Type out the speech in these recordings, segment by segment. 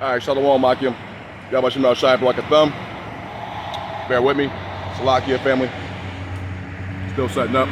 All right, Shalom, Makim. Y'all about to shy like a thumb. Bear with me. Salakia family. Still setting up.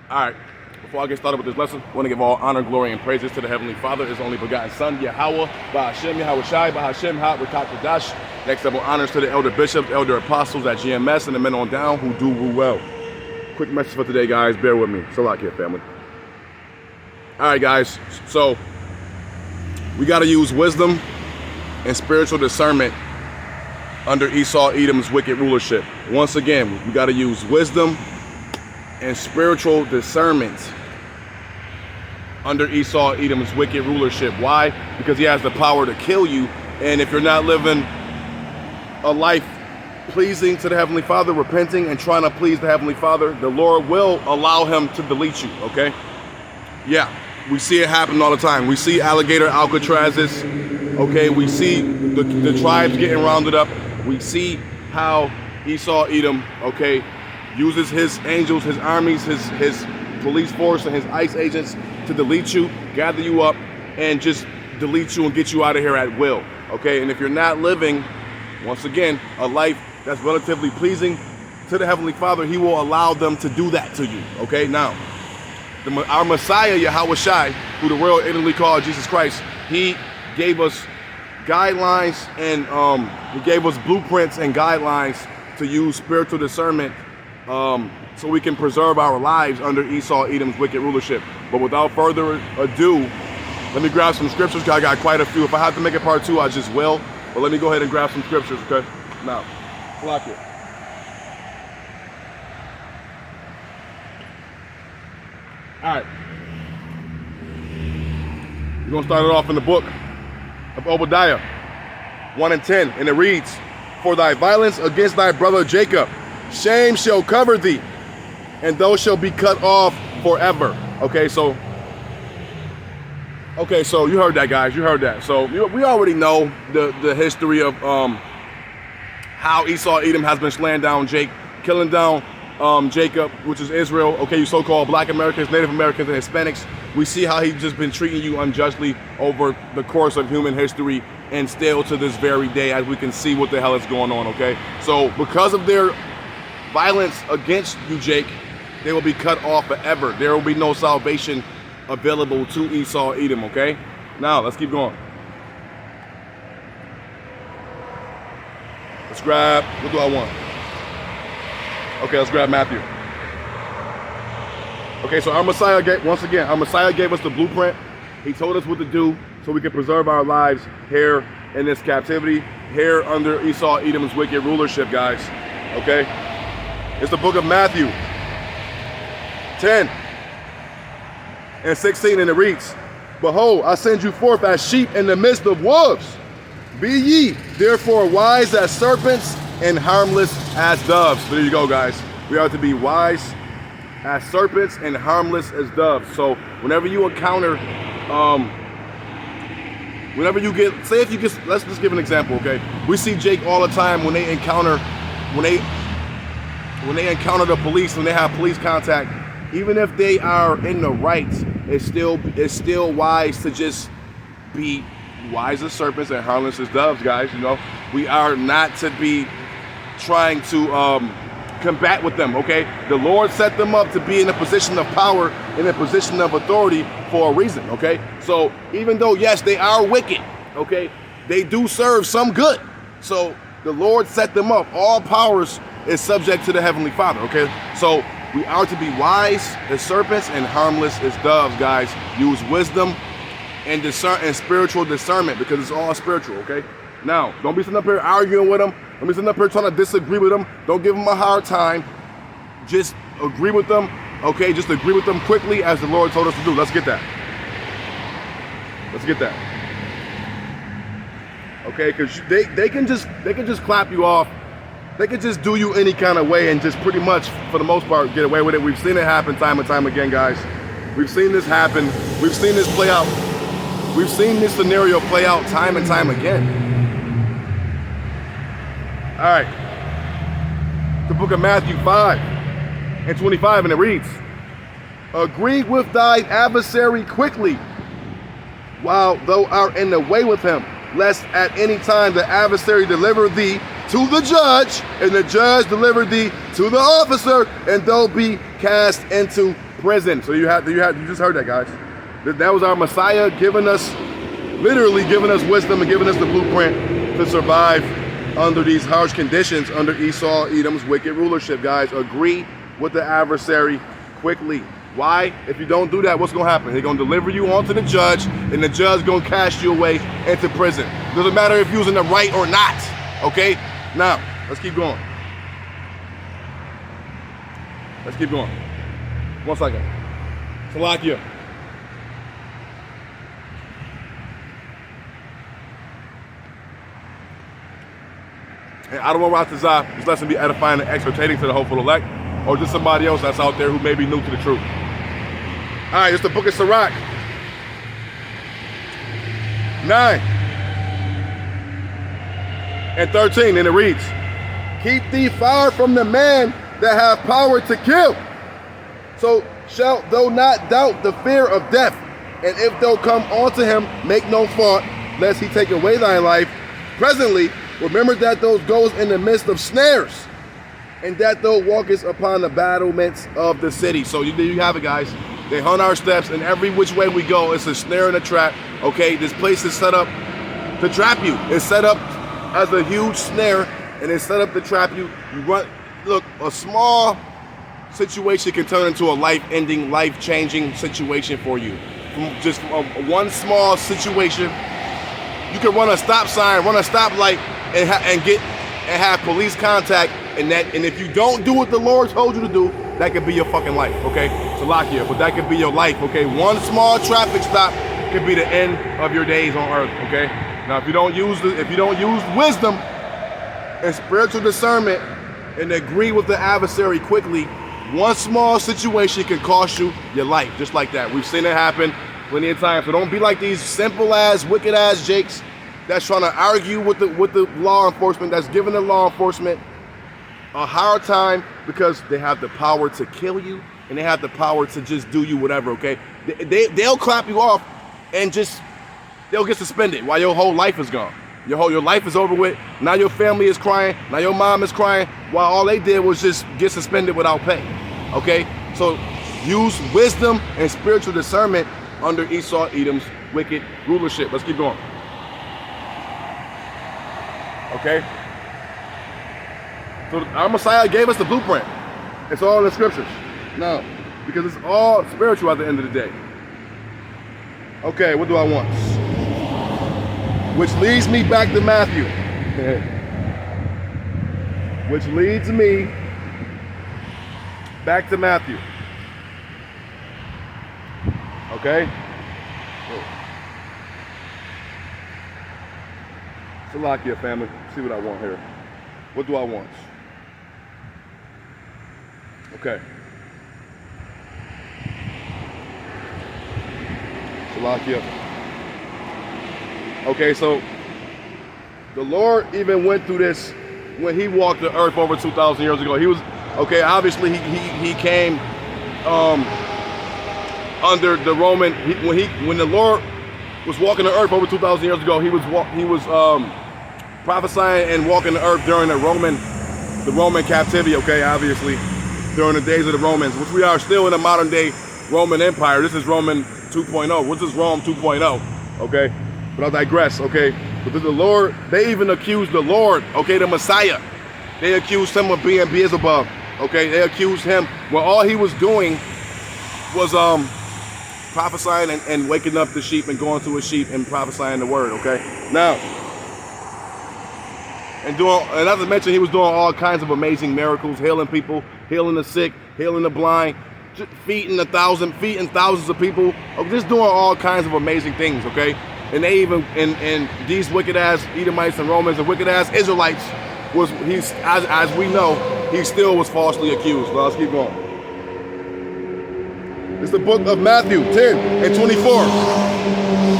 All right, before I get started with this lesson, I want to give all honor, glory, and praises to the Heavenly Father, His only begotten Son, Yahweh, Ba'Hashem, Yahweh Shai, Ba'Hashem, Ha, Rakat Kadash. Next level honors to the elder bishops, elder apostles at GMS, and the men on down who do rule well. Quick message for today, guys. Bear with me. Salakia family. All right, guys. So, we got to use wisdom and spiritual discernment under Esau Edom's wicked rulership. Once again, we got to use wisdom and spiritual discernment under Esau Edom's wicked rulership. Why? Because he has the power to kill you, and if you're not living a life pleasing to the Heavenly Father, repenting and trying to please the Heavenly Father, the Lord will allow him to delete you, okay? Yeah, we see it happen all the time. We see alligator Alcatrazes, okay? We see the tribes getting rounded up. We see how Esau Edom, okay, uses his angels, his armies, his police force, and his ICE agents to delete you, gather you up, and just delete you and get you out of here at will, okay? And if you're not living, once again, a life that's relatively pleasing to the Heavenly Father, He will allow them to do that to you, okay? Now, our Messiah, Yahweh Shai, who the world Italy called Jesus Christ, He gave us guidelines and He gave us blueprints and guidelines to use spiritual discernment so we can preserve our lives under Esau Edom's wicked rulership. But without further ado, let me grab some scriptures, because I got quite a few. If I have to make it part 2, I just will. But let me go ahead and grab some scriptures, okay? Now, block it. All right. We're going to start it off in the book of Obadiah 1 and 10. And it reads, "For thy violence against thy brother Jacob, shame shall cover thee, and thou shalt be cut off forever." Okay, so you heard that, guys. You heard that. So we already know the history of how Esau Edom has been slaying down killing down Jacob, which is Israel. Okay, you so-called Black Americans, Native Americans, and Hispanics. We see how he's just been treating you unjustly over the course of human history, and still to this very day, as we can see what the hell is going on. Okay, so because of their violence against you, Jake, they will be cut off forever. There will be no salvation available to Esau Edom, okay? Now, let's keep going. Let's grab, what do I want? Okay, let's grab Matthew. Okay, so our Messiah gave us the blueprint. He told us what to do so we can preserve our lives here in this captivity, here under Esau Edom's wicked rulership, guys, okay? It's the book of Matthew 10 and 16, and it reads, "Behold, I send you forth as sheep in the midst of wolves. Be ye therefore wise as serpents and harmless as doves." There you go, guys. We are to be wise as serpents and harmless as doves. So whenever you encounter, whenever you get, say if you get, let's just give an example, okay? We see Jake all the time when they encounter the police, when they have police contact, even if they are in the right, it's still wise to just be wise as serpents and harmless as doves, guys. You know, we are not to be trying to combat with them, okay? The Lord set them up to be in a position of power, in a position of authority for a reason, okay? So even though, yes, they are wicked, okay, they do serve some good. So the Lord set them up. All powers is subject to the Heavenly Father, okay? So we are to be wise as serpents and harmless as doves, guys. Use wisdom and spiritual discernment, because it's all spiritual, okay? Now, don't be sitting up here arguing with them. Don't be sitting up here trying to disagree with them. Don't give them a hard time. Just agree with them, okay? Just agree with them quickly as the Lord told us to do. Let's get that. Let's get that. Okay, because they can just clap you off. They can just do you any kind of way and just pretty much, for the most part, get away with it. We've seen it happen time and time again, guys. We've seen this happen. We've seen this play out. We've seen this scenario play out time and time again. All right. The book of Matthew 5:25, and it reads, agree with thine adversary quickly, while thou art in the way with him, lest at any time the adversary deliver thee to the judge, and the judge deliver thee to the officer, and thou be cast into prison. So you just heard that, guys. That was our Messiah literally giving us wisdom and giving us the blueprint to survive under these harsh conditions, under Esau, Edom's wicked rulership, guys. Agree with the adversary quickly. Why? If you don't do that, what's going to happen? They're going to deliver you onto the judge, and the judge is going to cast you away into prison. Doesn't matter if you're using the right or not, okay? Now, let's keep going. Let's keep going. 1 second. Salakia. And I don't want this lesson be edifying and exhortating to the hopeful elect, or just somebody else that's out there who may be new to the truth. All right, it's the book of Sirach. 9 and 13, and it reads, keep thee far from the man that have power to kill. So shalt thou not doubt the fear of death. And if thou come unto him, make no fault, lest he take away thy life. Presently, remember that thou goest in the midst of snares, and that thou walkest upon the battlements of the city. So you have it, guys. They hunt our steps, and every which way we go, it's a snare and a trap. Okay, this place is set up to trap you. It's set up as a huge snare, and it's set up to trap you. You run. Look, a small situation can turn into a life-ending, life-changing situation for you. From just one small situation, you can run a stop sign, run a stoplight, and have police contact, and if you don't do what the Lord told you to do, that could be your fucking life, okay? Salakia, but that could be your life, okay? One small traffic stop could be the end of your days on earth, okay? Now, if you don't use wisdom and spiritual discernment and agree with the adversary quickly, one small situation can cost you your life, just like that. We've seen it happen plenty of times. So don't be like these simple-ass, wicked-ass jakes that's trying to argue with the law enforcement, that's giving the law enforcement a hard time because they have the power to kill you and they have the power to just do you whatever, okay? They'll clap you off and they'll get suspended while your whole life is gone. Your life is over with. Now your family is crying. Now your mom is crying while all they did was just get suspended without pay, okay? So use wisdom and spiritual discernment under Esau, Edom's wicked rulership. Let's keep going. Okay? So our Messiah gave us the blueprint. It's all in the scriptures. Now, because it's all spiritual at the end of the day. Okay, what do I want? Which leads me back to Matthew. Which leads me back to Matthew. Okay? Salakia, family. See what I want here. What do I want? Okay. Salakia. Okay, so the Lord even went through this when he walked the earth over 2,000 years ago. He was, okay, obviously he came under the Roman, when the Lord was walking the earth over 2,000 years ago, he was prophesying and walking the earth during the Roman captivity, okay, obviously, during the days of the Romans, which we are still in the modern day Roman Empire. This is Roman 2.0. What's this Rome 2.0? Okay, but I digress, okay. But the Lord, they even accused the Lord, okay, the Messiah. They accused him of being Beelzebub, okay. They accused him, well, all he was doing was prophesying and waking up the sheep and going to his sheep and prophesying the word, okay. Now, and not to mention, he was doing all kinds of amazing miracles, healing people, healing the sick, healing the blind, feeding thousands of people, just doing all kinds of amazing things, okay? And they even, and these wicked ass Edomites and Romans and wicked ass Israelites as we know, he still was falsely accused. Well, let's keep going. It's the book of Matthew 10 and 24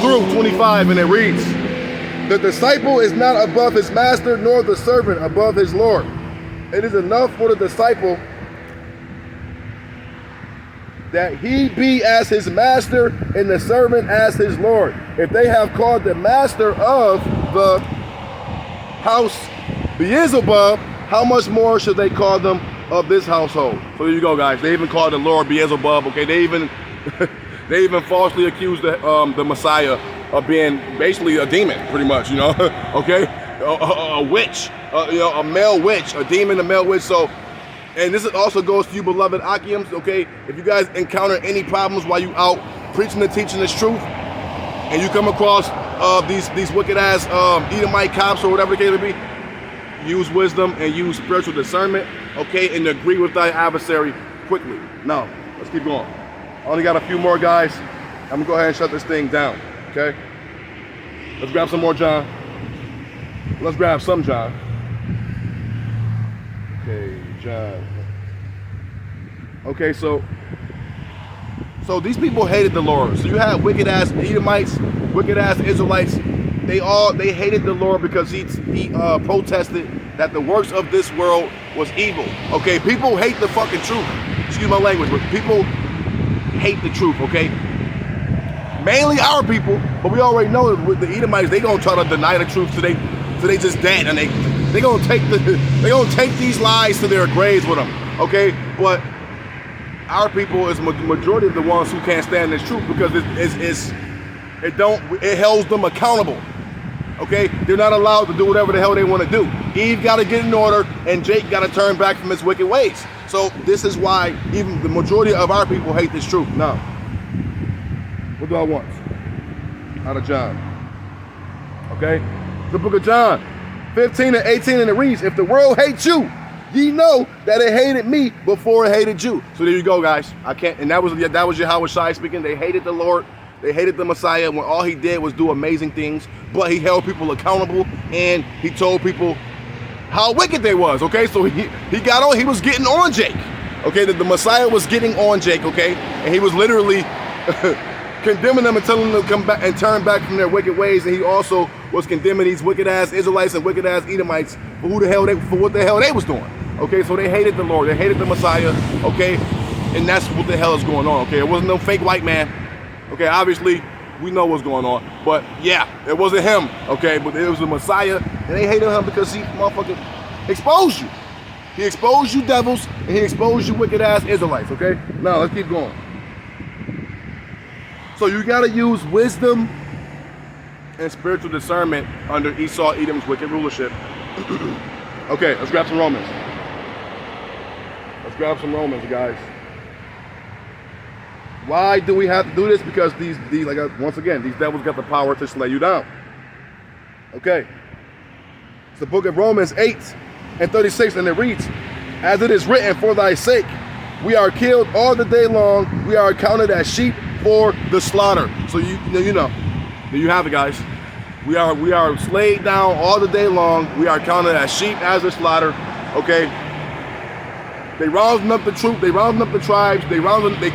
through 25, and it reads, The disciple is not above his master, nor the servant above his Lord. It is enough for the disciple that he be as his master and the servant as his Lord. If they have called the master of the house Beelzebub, how much more should they call them of this household? So there you go, guys. They even called the Lord Beelzebub. Okay, they even they even falsely accused the Messiah of being basically a demon, pretty much. You know, okay, a witch, a male witch, a demon, a male witch. So. And this also goes to you, beloved Akims, okay? If you guys encounter any problems while you out preaching and teaching this truth, and you come across these wicked-ass Edomite cops or whatever the case may be, use wisdom and use spiritual discernment, okay? And agree with thy adversary quickly. Now, let's keep going. I only got a few more, guys. I'm going to go ahead and shut this thing down, okay? Let's grab some more John. Let's grab some John. Okay, John. Okay, so these people hated the Lord. So you had wicked ass Edomites, wicked ass Israelites. They hated the Lord because he protested that the works of this world was evil. Okay, people hate the fucking truth. Excuse my language, but people hate the truth. Okay, mainly our people, but we already know that with the Edomites, they gonna try to deny the truth till they just dead, and they gonna take these lies to their graves with them. Okay, but our people is majority of the ones who can't stand this truth because it holds them accountable. Okay, they're not allowed to do whatever the hell they want to do. Eve got to get in order, and Jake got to turn back from his wicked ways. So this is why even the majority of our people hate this truth. Now, what do I want out of John? Okay, the book of John 15 and 18, and it reads, if the world hates you, ye know that it hated me before it hated you. So there you go, guys. And that was Yahweh Shai speaking. They hated the Lord. They hated the Messiah when all he did was do amazing things, but he held people accountable and he told people how wicked they was. Okay, so he was getting on Jake. Okay, the Messiah was getting on Jake. Okay, and he was literally condemning them and telling them to come back and turn back from their wicked ways. And he also was condemning these wicked ass Israelites and wicked ass Edomites for what the hell they was doing. Okay, so they hated the Lord, they hated the Messiah. Okay, and that's what the hell is going on. Okay, it wasn't no fake white man. Okay, obviously we know what's going on, but yeah, it wasn't him. Okay, but it was the Messiah, and they hated him because he motherfucking exposed you. He exposed you devils, and he exposed you wicked ass Israelites. Okay, now let's keep going. So you got to use wisdom and spiritual discernment under Esau, Edom's wicked rulership. Okay, let's grab some Romans. Let's grab some Romans, guys. Why do we have to do this? Because once again, these devils got the power to slay you down. Okay. It's the book of Romans 8 and 36, and it reads, as it is written, for thy sake, we are killed all the day long. We are accounted as sheep for the slaughter. So you know, there you have it, guys. We are slayed down all the day long. We are counted as sheep as the slaughter. Okay. They rounding up the troop. They rounding up the tribes. They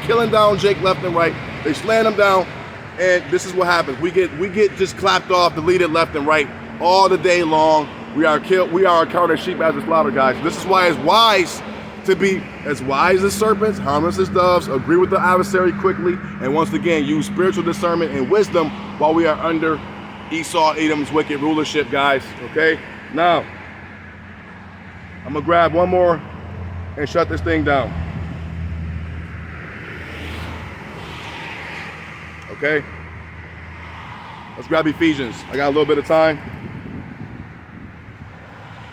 killing down Jake left and right. They slaying them down, and this is what happens. We get just clapped off, deleted left and right all the day long. We are killed. We are counted as sheep as the slaughter, guys. This is why it's wise to be as wise as serpents, harmless as doves, agree with the adversary quickly, and once again, use spiritual discernment and wisdom while we are under Esau, Edom's wicked rulership, guys. Okay? Now, I'm going to grab one more and shut this thing down. Okay? Let's grab Ephesians. I got a little bit of time.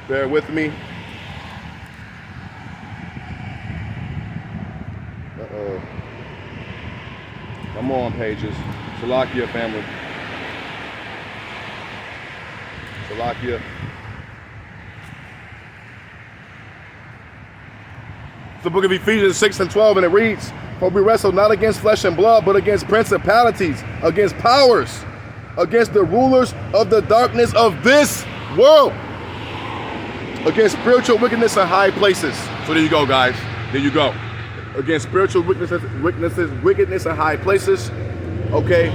Bear with me. Uh-oh. Come on, pages. Salakia, family. Salakia. It's the book of Ephesians 6 and 12, and it reads, for we wrestle not against flesh and blood, but against principalities, against powers, against the rulers of the darkness of this world, against spiritual wickedness in high places. So there you go, guys. There you go. Against spiritual wickedness in high places. Okay.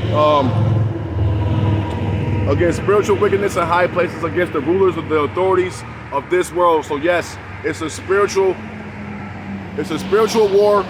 against spiritual wickedness in high places, against the rulers of the authorities of this world. So yes, it's a spiritual war.